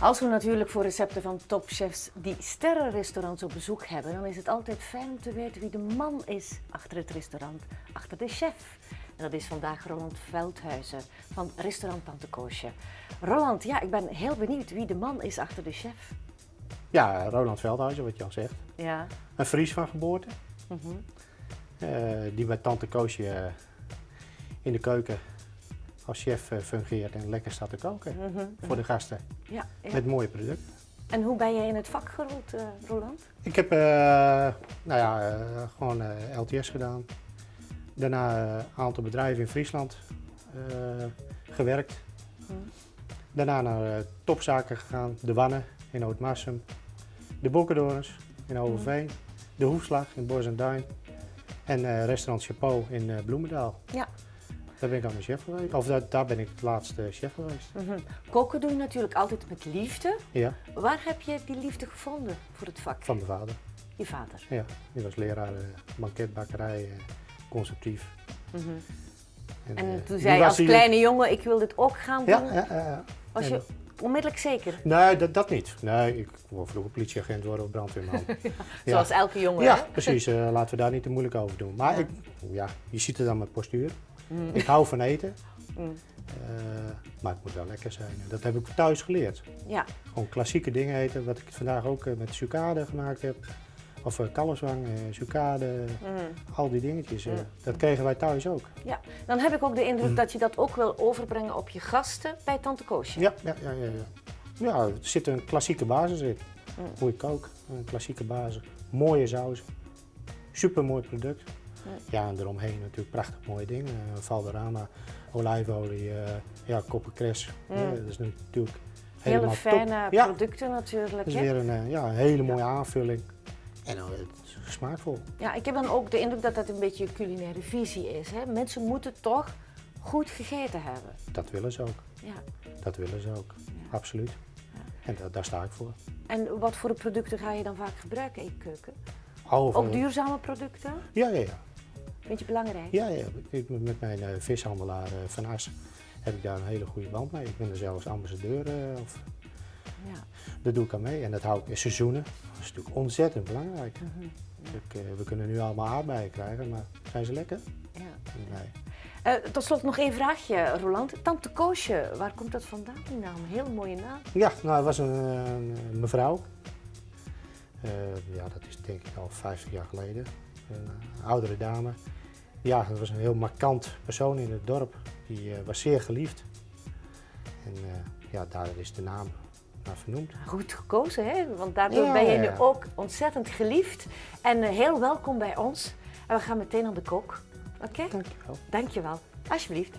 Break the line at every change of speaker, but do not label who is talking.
Als we natuurlijk voor recepten van topchefs die sterrenrestaurants op bezoek hebben, dan is het altijd fijn om te weten wie de man is achter het restaurant, achter de chef. En dat is vandaag Roland Veldhuizen van restaurant Tante Koosje. Roland, ja, ik ben heel benieuwd wie de man is achter de chef.
Ja, Roland Veldhuizen, wat je al zegt.
Ja.
Een Fries van geboorte.
Mhm.
Die bij Tante Koosje in de keuken als chef fungeert en lekker staat te koken voor de gasten.
Ja, ja.
Met mooie producten.
En hoe ben jij in het vak gerold, Roland?
Ik heb gewoon LTS gedaan. Daarna een aantal bedrijven in Friesland gewerkt. Daarna naar topzaken gegaan. De Wanne in Oud-Marsum. De Bokkendorens in Overveen. De Hoefslag in Bosch en Duin. En restaurant Chapeau in Bloemendaal.
Ja.
Daar ben ik dan de chef geweest. Of daar ben ik het laatste chef geweest.
Koken doe je natuurlijk altijd met liefde.
Ja,
Waar heb je die liefde gevonden voor het vak?
van mijn vader.
Je vader.
Ja, die was leraar banketbakkerij, conceptief.
En toen zei je als kleine jongen, ik wil dit ook gaan doen.
Ja.
Was je onmiddellijk zeker?
Nee, dat niet. Nee, ik wil vroeger politieagent worden of brandweerman.
Zoals elke jongen,
Ja,
hè?
precies. Laten we daar niet te moeilijk over doen. Maar je ziet het dan met postuur. Ik hou van eten. Maar het moet wel lekker zijn. En dat heb ik thuis geleerd.
Ja.
Gewoon klassieke dingen eten, wat ik vandaag ook met sucade gemaakt heb. Of kalfswang, sucade, al die dingetjes. Dat kregen wij thuis ook.
Ja, dan heb ik ook de indruk dat je dat ook wil overbrengen op je gasten bij Tante Koosje.
Ja. Ja, er zit een klassieke basis in. Hoe ik kook, een klassieke basis. Mooie saus, super mooi product. Ja, en eromheen natuurlijk prachtig mooie dingen. Valderrama, olijfolie, koppenkres. Dat is natuurlijk
Hele
helemaal
fijne
top.
producten natuurlijk.
Dat is
hè?
weer een hele mooie aanvulling. En het is smaakvol.
Ja, ik heb dan ook de indruk dat dat een beetje een culinaire visie is. Hè? Mensen moeten toch goed gegeten hebben.
Dat willen ze ook.
Ja.
Dat willen ze ook. Absoluut. En daar sta ik voor.
En wat voor producten ga je dan vaak gebruiken in je keuken?
Ook
Ook duurzame producten?
Ja.
Vind je belangrijk?
Ja. Met mijn vishandelaar Van As heb ik daar een hele goede band mee. Ik ben er zelfs ambassadeur.
Ja.
Dat doe ik aan mee. En dat hou ik in seizoenen. Dat is natuurlijk ontzettend belangrijk. We kunnen nu allemaal aardbeien krijgen, maar zijn ze lekker?
Ja.
Nee.
Tot slot nog één vraagje, Roland. Tante Koosje, waar komt dat vandaan, die naam? Een hele mooie naam.
Ja, nou, het was een mevrouw. Dat is denk ik al 50 jaar geleden. Een oudere dame. Ja, dat was een heel markant persoon in het dorp. Die was zeer geliefd. En daar is de naam naar vernoemd.
Goed gekozen, hè? Want daardoor ben je nu ook ontzettend geliefd. En heel welkom bij ons. En we gaan meteen aan de kook. Oké?
Dankjewel.
Dankjewel. Alsjeblieft.